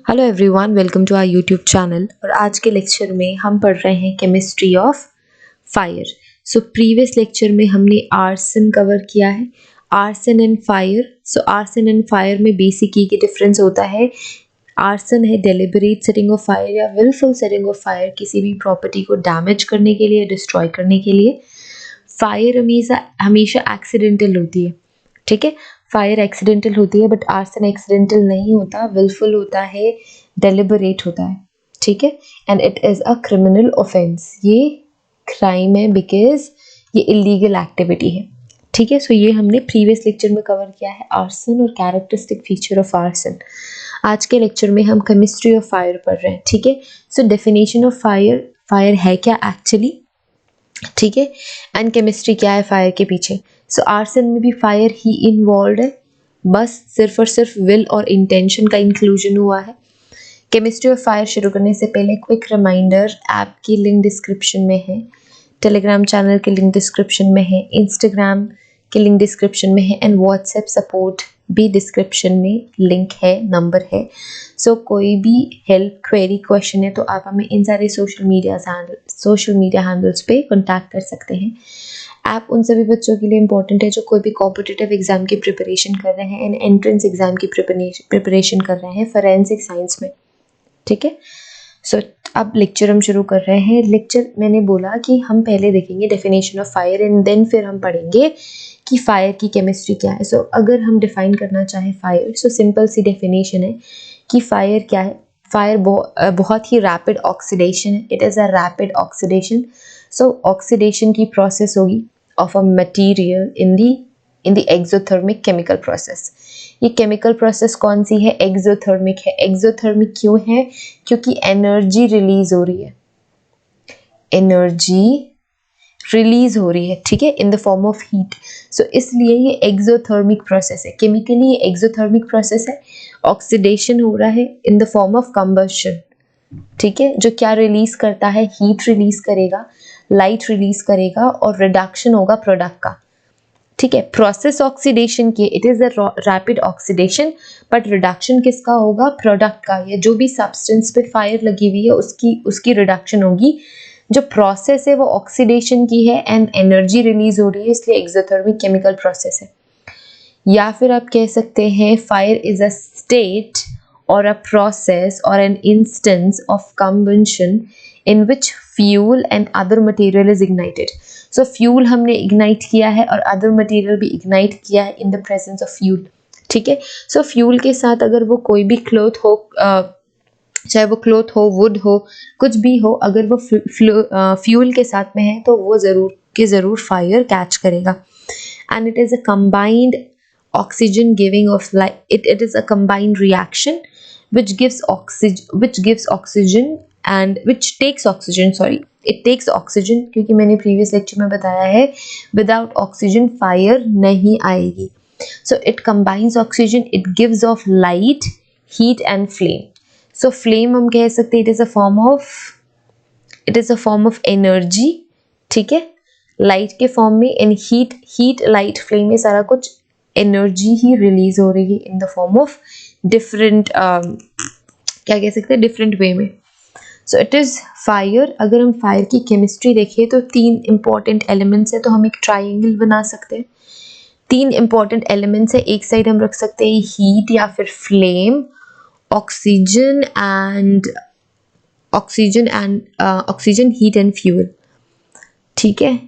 Hello everyone, welcome to our YouTube channel. और आज के लेक्चर में हम पढ़ रहे हैं chemistry of fire. So previous lecture में हमने आर्सन कवर किया है, arson and fire. So arson and fire में बेसिक की डिफरेंस होता है। आर्सन है डेलिबरेट सेटिंग ऑफ फायर या विलफुल सेटिंग ऑफ फायर, किसी भी प्रॉपर्टी को डैमेज करने के लिए, डिस्ट्रॉय करने के लिए। फायर हमेशा एक्सीडेंटल होती है, ठीक है। फायर एक्सीडेंटल होती है, बट आर्सन एक्सीडेंटल नहीं होता, विलफुल होता है, डेलिबरेट होता है, ठीक है। And it is a criminal offence, ये क्राइम है बिकॉज ये इलीगल एक्टिविटी है, ठीक है। सो ये हमने प्रीवियस लेक्चर में कवर किया है, आर्सन और कैरेक्टरिस्टिक फीचर ऑफ आर्सन। आज के लेक्चर में हम केमिस्ट्री ऑफ फायर पढ़ रहे हैं, ठीक है। So definition of fire, fire है क्या एक्चुअली, ठीक है, एंड केमिस्ट्री क्या है फायर के पीछे। सो आर्सन में भी फायर ही इन्वॉल्व है, बस सिर्फ और सिर्फ विल और इंटेंशन का इंक्लूजन हुआ है। केमिस्ट्री ऑफ फायर शुरू करने से पहले क्विक रिमाइंडर, ऐप की लिंक डिस्क्रिप्शन में है, टेलीग्राम चैनल की लिंक डिस्क्रिप्शन में है, इंस्टाग्राम की लिंक डिस्क्रिप्शन में है, एंड व्हाट्सएप सपोर्ट भी डिस्क्रिप्शन में लिंक है, नंबर है। सो कोई भी हेल्प, क्वेरी, क्वेश्चन है तो आप हमें इन सारे सोशल मीडिया हैंडल्स पे कांटेक्ट कर सकते हैं। ऐप उन सभी बच्चों के लिए इंपॉर्टेंट है जो कोई भी कॉम्पिटिटिव एग्जाम की प्रिपरेशन कर रहे हैं एंड एंट्रेंस एग्जाम की प्रिपरेशन कर रहे हैं फॉरेंसिक साइंस में, ठीक है। सो अब लेक्चर हम शुरू कर रहे हैं। लेक्चर मैंने बोला कि हम पहले देखेंगे definition of fire and then फिर हम पढ़ेंगे कि फायर की केमिस्ट्री क्या है। सो अगर हम डिफाइन करना चाहें फायर, सो सिंपल सी डेफिनेशन है कि फायर क्या है। फायर बहुत ही रैपिड ऑक्सीडेशन है, it is a rapid oxidation. So oxidation की प्रोसेस होगी of a material in the exothermic chemical process. ये केमिकल प्रोसेस कौन सी है? एक्सोथर्मिक है। एक्सोथर्मिक क्यों है? क्योंकि एनर्जी रिलीज हो रही है, एनर्जी रिलीज हो रही है, ठीक है, in the form of heat. So इसलिए ये एक्सोथर्मिक प्रोसेस है। केमिकली ये एक्सोथर्मिक प्रोसेस है, ऑक्सीडेशन हो रहा है in the form of combustion, ठीक है। जो क्या रिलीज करता है? हीट रिलीज करेगा, लाइट रिलीज करेगा और रिडक्शन होगा प्रोडक्ट का, ठीक है। प्रोसेस ऑक्सीडेशन की, it is a rapid oxidation, but reduction किसका होगा? प्रोडक्ट का। ये जो भी सब्सटेंस पे फायर लगी हुई है उसकी रिडक्शन होगी। जो प्रोसेस है वो ऑक्सीडेशन की है एंड एनर्जी रिलीज हो रही है, इसलिए एक्सोथर्मिक केमिकल प्रोसेस है। या फिर आप कह सकते हैं फायर इज अ स्टेट और अ प्रोसेस और an instance of combustion in which fuel and other material is ignited. So fuel हमने इग्नाइट किया है और अदर मटेरियल भी इग्नाइट किया है in the presence of fuel, ठीक है। सो फ्यूल के साथ अगर वो कोई भी क्लॉथ हो, चाहे वो क्लॉथ हो, वुड हो, कुछ भी हो, अगर वो फ्यूल के साथ में है तो वो ज़रूर फायर कैच करेगा। And it is a combined oxygen giving of light, it is a combined reaction which gives oxygen and which takes oxygen, sorry, it takes oxygen, क्योंकि मैंने previous lecture में बताया है without oxygen fire नहीं आएगी। So it combines oxygen, it gives off light, heat and flame. So flame हम कह सकते हैं it is a form of energy, ठीक है, लाइट के फॉर्म में। एंड हीट लाइट फ्लेम में सारा कुछ एनर्जी ही रिलीज हो रही है in the form of different, क्या कह सकते हैं, डिफरेंट वे में। So it is fire. अगर हम फायर की केमिस्ट्री देखें तो 3 इंपॉर्टेंट एलिमेंट्स है, तो हम एक ट्राइंगल बना सकते हैं। 3 इंपॉर्टेंट एलिमेंट्स है, एक साइड हम रख सकते हैं हीट या फिर flame, oxygen, heat and fuel, ठीक है।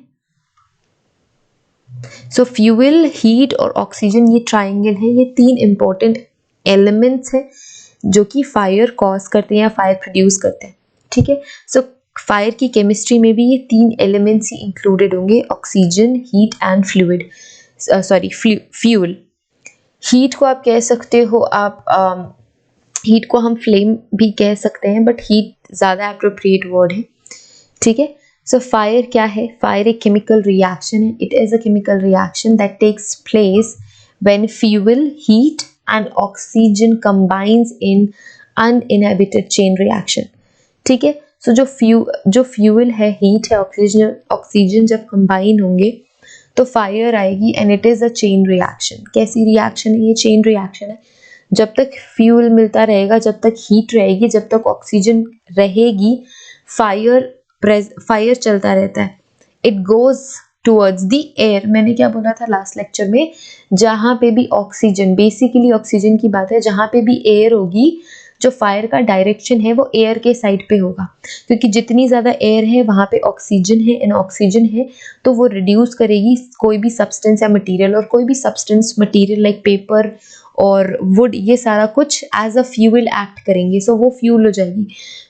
सो फ्यूल, हीट और ऑक्सीजन, ये ट्राइंगल है, ये 3 इंपॉर्टेंट एलिमेंट्स हैं जो कि फायर कॉज करते हैं या फायर प्रोड्यूस करते हैं, ठीक है। सो फायर की केमिस्ट्री में भी ये 3 एलिमेंट्स ही इंक्लूडेड होंगे, oxygen, heat and fuel. Heat को आप कह सकते हो, हीट को हम फ्लेम भी कह सकते हैं, बट हीट ज़्यादा अप्रोप्रिएट वर्ड है, ठीक है। सो फायर क्या है? फायर एक केमिकल रिएक्शन है, it is a chemical reaction that takes place when fuel, heat and oxygen combines in uninhibited chain reaction, ठीक है। सो जो फ्यूल है, हीट है, ऑक्सीजन जब कंबाइन होंगे तो फायर आएगी and it is a chain reaction. कैसी रिएक्शन है ये? चेन रिएक्शन है। जब तक फ्यूल मिलता रहेगा, जब तक हीट रहेगी, जब तक ऑक्सीजन रहेगी, फायर चलता रहता है। It goes towards the air. मैंने क्या बोला था लास्ट लेक्चर में, जहाँ पे भी ऑक्सीजन, बेसिकली ऑक्सीजन की बात है, जहाँ पे भी एयर होगी, जो फायर का डायरेक्शन है वो एयर के साइड पे होगा, क्योंकि जितनी ज़्यादा एयर है वहाँ पे ऑक्सीजन है, एंड ऑक्सीजन है तो वो रिड्यूस करेगी कोई भी सब्सटेंस या मटेरियल, और कोई भी सब्सटेंस मटेरियल लाइक पेपर और वुड, ये सारा कुछ एज अ फ्यूल एक्ट करेंगे, सो वो फ्यूल हो जाएगी।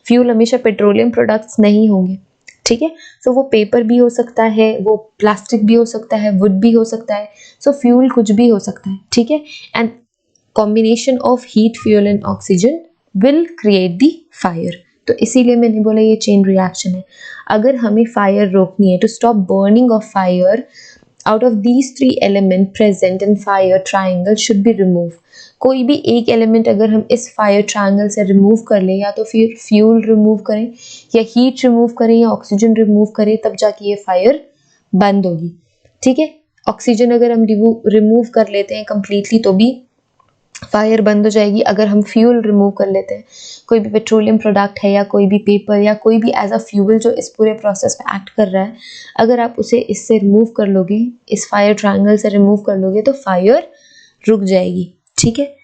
फ्यूल हमेशा पेट्रोलियम प्रोडक्ट्स नहीं होंगे, ठीक है। सो वो पेपर भी हो सकता है, वो प्लास्टिक भी हो सकता है, वुड भी हो सकता है, सो फ्यूल कुछ भी हो सकता है, ठीक है। And combination of heat, fuel and oxygen will create the fire. तो इसीलिए मैंने बोला ये चेन रिएक्शन है। अगर हमें फायर रोकनी है, to stop burning of fire, out of these 3 element present in fire triangle should be remove. कोई भी एक एलिमेंट अगर हम इस फायर ट्राइंगल से रिमूव कर ले, या तो फिर फ्यूल रिमूव करें, या हीट रिमूव करें, या ऑक्सीजन रिमूव करें, तब जाके ये फायर बंद होगी, ठीक है। ऑक्सीजन अगर हम रिमूव कर लेते हैं कंप्लीटली तो भी फायर बंद हो जाएगी। अगर हम फ्यूल रिमूव कर लेते हैं, कोई भी पेट्रोलियम प्रोडक्ट है या कोई भी पेपर या कोई भी एज अ फ्यूल जो इस पूरे प्रोसेस में एक्ट कर रहा है, अगर आप उसे इससे रिमूव कर लोगे, इस फायर ट्रायंगल से रिमूव कर लोगे, तो फायर रुक जाएगी, ठीक है।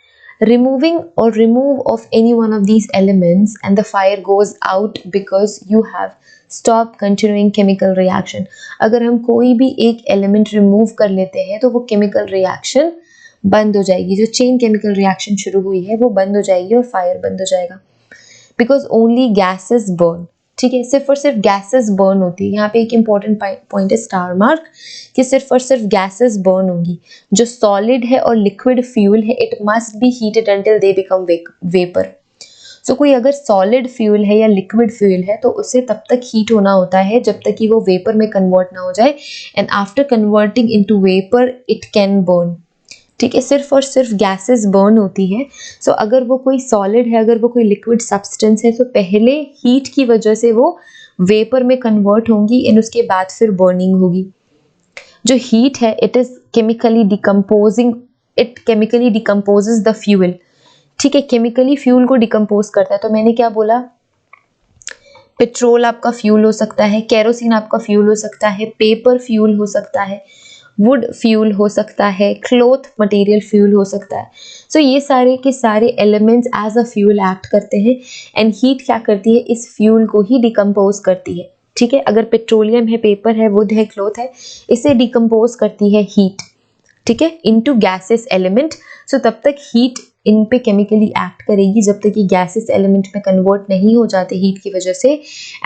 Removing or remove of any one of these elements and the fire goes out because you have stopped continuing chemical reaction। अगर हम कोई भी एक एलिमेंट रिमूव कर लेते हैं तो वो केमिकल रिएक्शन बंद हो जाएगी, जो चेन केमिकल रिएक्शन शुरू हुई है वो बंद हो जाएगी और फायर बंद हो जाएगा। बिकॉज ओनली गैसेस बर्न, ठीक है, सिर्फ और सिर्फ गैसेस बर्न होती है। यहाँ पे एक इंपॉर्टेंट पॉइंट है स्टार मार्क, कि सिर्फ और सिर्फ गैसेस बर्न होंगी। जो सॉलिड है और लिक्विड फ्यूल है, it must be heated until they become vapour. So कोई अगर सॉलिड फ्यूल है या लिक्विड फ्यूल है तो उसे तब तक हीट होना होता है जब तक कि वो वेपर में कन्वर्ट ना हो जाए, and after converting into vapour it can burn, ठीक है। सिर्फ और सिर्फ गैसेस बर्न होती है। सो अगर वो कोई सॉलिड है, अगर वो कोई लिक्विड सब्सटेंस है, तो पहले हीट की वजह से वो वेपर में कन्वर्ट होंगी, एंड उसके बाद फिर बर्निंग होगी। जो हीट है, it is chemically decomposing, it chemically decomposes the fuel, ठीक है, केमिकली फ्यूल को डिकम्पोज करता है। तो मैंने क्या बोला, पेट्रोल आपका फ्यूल हो सकता है, केरोसिन आपका फ्यूल हो सकता है, पेपर फ्यूल हो सकता है, वुड फ्यूल हो सकता है, क्लॉथ मटेरियल फ्यूल हो सकता है। सो ये सारे के सारे elements as a fuel act करते हैं, एंड हीट क्या करती है, इस फ्यूल को ही डिकम्पोज करती है, ठीक है। अगर पेट्रोलियम है, पेपर है, वुड है, क्लॉथ है, इसे डिकम्पोज करती है हीट, ठीक है, इनटू गैसेस एलिमेंट। सो तब तक हीट इन पे केमिकली एक्ट करेगी जब तक ये गैसेस एलिमेंट में कन्वर्ट नहीं हो जाते हीट की वजह से,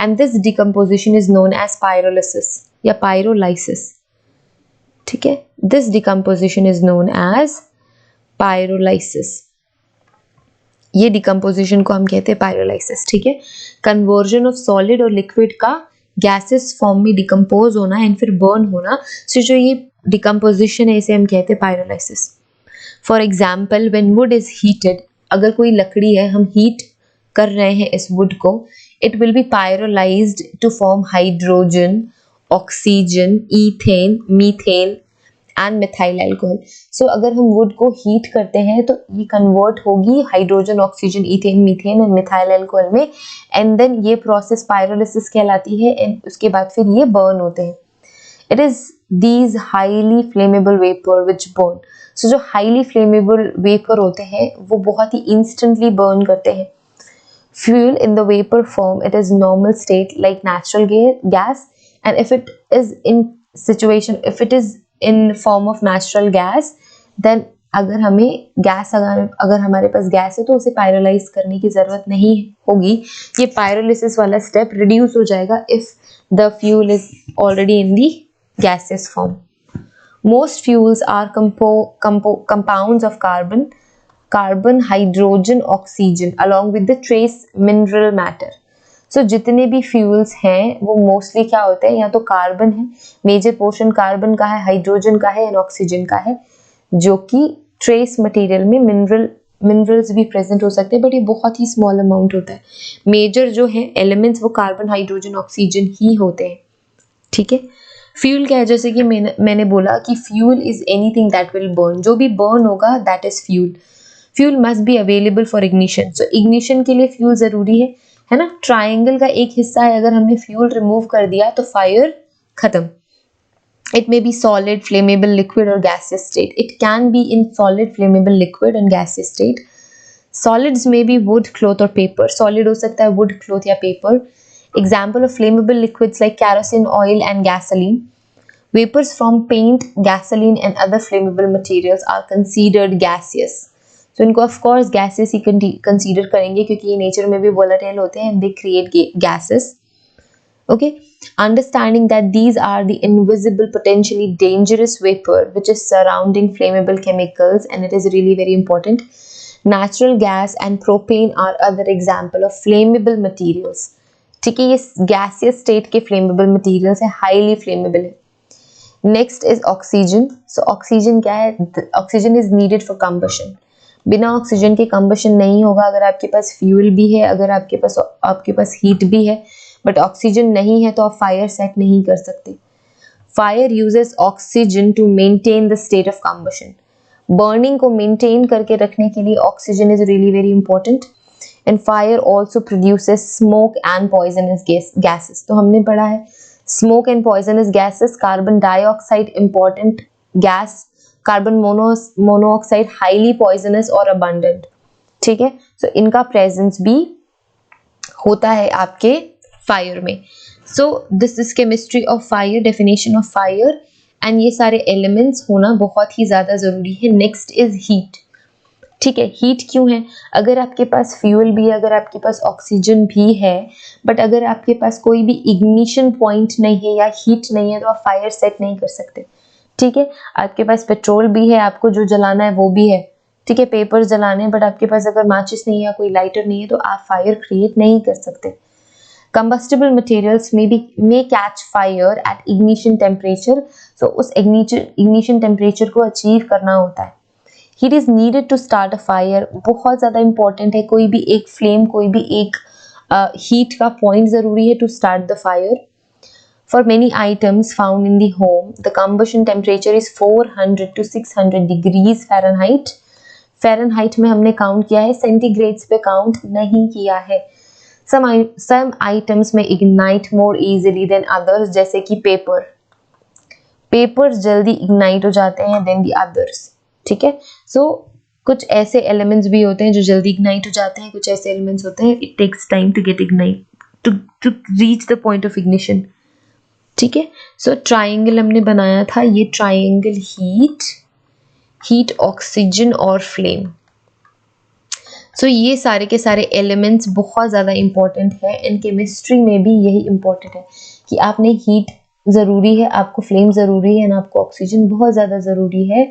and this decomposition is known as pyrolysis या पायरोलाइसिस, ठीक है। This decomposition is known as pyrolysis. ये डिकम्पोजिशन को हम कहते हैं पायरोलाइसिस, ठीक है। कन्वर्जन ऑफ सॉलिड और लिक्विड का गैसेस फॉर्म में डिकम्पोज होना एंड फिर बर्न होना, सो जो ये डिकम्पोजिशन है इसे हम कहते हैं pyrolysis. For example, when would is heated, अगर कोई लकड़ी है, हम हीट कर रहे हैं इस वुड को, it will be pyrolysed to form hydrogen, oxygen, ethane, methane and methyl alcohol. So अगर हम वुड को हीट करते हैं तो ये कन्वर्ट होगी hydrogen, oxygen, ethane, methane and methyl alcohol में, एंड देन ये प्रोसेस पायरोलिसिस कहलाती है, एंड उसके बाद फिर ये बर्न होते हैं। It is these highly flammable vapour which burn. So जो हाईली फ्लेमेबल वेपर होते हैं वो बहुत ही इंस्टेंटली बर्न करते हैं। Fuel in the vapor form, it is normal state like natural gas, and if it is in form of natural gas, then अगर हमारे पास gas है तो उसे पायरोलाइज करने की जरूरत नहीं होगी। ये पायरोलिसिस वाला स्टेप रिड्यूस हो जाएगा if the fuel is already in the gaseous form. Most fuels are compounds of carbon, hydrogen, oxygen along with the trace mineral matter. So जितने भी फ्यूल्स हैं वो मोस्टली क्या होते हैं, या तो कार्बन है, मेजर पोर्शन कार्बन का है, हाइड्रोजन का है एंड ऑक्सीजन का है, जो कि ट्रेस मटेरियल में मिनरल्स भी प्रेजेंट हो सकते हैं, बट ये बहुत ही स्मॉल अमाउंट होता है। मेजर जो है एलिमेंट्स वो कार्बन, हाइड्रोजन, ऑक्सीजन ही होते हैं, ठीक है। फ्यूल क्या है, जैसे कि मैंने बोला कि fuel is anything that will burn, जो भी बर्न होगा that is fuel. Fuel must be available for ignition. So ignition के लिए फ्यूल ज़रूरी है ना। ट्राइंगल का एक हिस्सा है, अगर हमने फ्यूल रिमूव कर दिया तो फायर खत्म। It may be solid, flammable, liquid or gaseous state. It can be in solid, flammable, liquid and gaseous state. Solids may be wood, cloth or paper. Solid हो सकता है wood, cloth या paper. Example of flammable liquids like kerosene, oil and gasoline. Vapors from paint, gasoline and other flammable materials are considered gaseous. So इनको of course gaseous he consider करेंगे क्योंकि ये nature में भी volatile होते हैं and they create gases. Okay, understanding that these are the invisible potentially dangerous vapor which is surrounding flammable chemicals, and it is really very important. Natural gas and propane are other example of flammable materials. ठीक है, ये gaseous state के flammable materials है, highly flammable है। Next is oxygen. So oxygen क्या है? Oxygen is needed for combustion. बिना oxygen के कंबशन नहीं होगा। अगर आपके पास फ्यूल भी है, अगर आपके पास हीट भी है, बट ऑक्सीजन नहीं है तो आप फायर सेट नहीं कर सकते। Fire uses oxygen to maintain the state of combustion. Burning को मेंटेन करके रखने के लिए oxygen is really very important. And fire also produces smoke and poisonous gases. तो हमने पढ़ा है smoke and poisonous gases. Carbon dioxide important gas, carbon monoxide highly poisonous और अबंडेंट। ठीक है, सो इनका प्रेजेंस भी होता है आपके फायर में। So this is chemistry of fire, definition of fire, and ये सारे एलिमेंट्स होना बहुत ही ज़्यादा ज़रूरी है। Next is heat. ठीक है, हीट क्यों है? अगर आपके पास फ्यूल भी है, अगर आपके पास ऑक्सीजन भी है, बट अगर आपके पास कोई भी इग्निशन पॉइंट नहीं है या हीट नहीं है तो आप फायर सेट नहीं कर सकते। ठीक है, आपके पास पेट्रोल भी है, आपको जो जलाना है वो भी है, ठीक है, पेपर जलाने हैं, बट आपके पास अगर माचिस नहीं है या कोई लाइटर नहीं है तो आप फायर क्रिएट नहीं कर सकते। Combustible materials may catch fire at ignition temperature. So उस ignition temperature को achieve करना होता है। Heat is needed to start a fire. बहुत ज़्यादा important है। कोई भी एक flame, कोई भी एक heat का point ज़रूरी है to start the fire. For many items found in the home, the combustion temperature is 400 to 600 degrees Fahrenheit. Fahrenheit में हमने count किया है, centigrades पे count नहीं किया है। Some items may ignite more easily than others, जैसे कि पेपर्स जल्दी इग्नाइट हो जाते हैं than the others। ठीक है, सो कुछ ऐसे एलिमेंट्स भी होते हैं जो जल्दी इग्नाइट हो जाते हैं, कुछ ऐसे एलिमेंट्स होते हैं it takes time to get ignite, to reach the point of ignition. ठीक है, सो ट्राइंगल हमने बनाया था, ये ट्राइंगल हीट ऑक्सीजन और फ्लेम। सो ये सारे के सारे एलिमेंट्स बहुत ज़्यादा इंपॉर्टेंट है, एंड केमिस्ट्री में भी यही इंपॉर्टेंट है कि आपने हीट ज़रूरी है, आपको फ्लेम ज़रूरी है, एंड आपको ऑक्सीजन बहुत ज़्यादा ज़रूरी है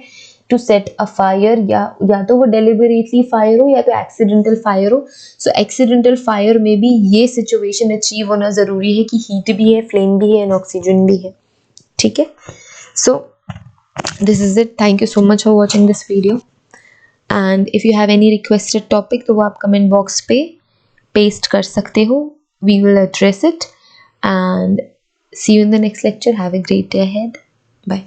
टू सेट अ फायर। या तो वो डेलिबरेटली फायर हो या तो एक्सीडेंटल फायर हो। सो एक्सीडेंटल फायर में भी ये सिचुएशन अचीव होना ज़रूरी है कि हीट भी है, फ्लेम भी है एंड ऑक्सीजन भी है। ठीक है, so this is it. Thank you so much for watching this video, and if you have any requested topic तो वो आप कमेंट बॉक्स पे पेस्ट कर सकते हो, we will address it, and see you in the next lecture. Have a great day ahead, bye.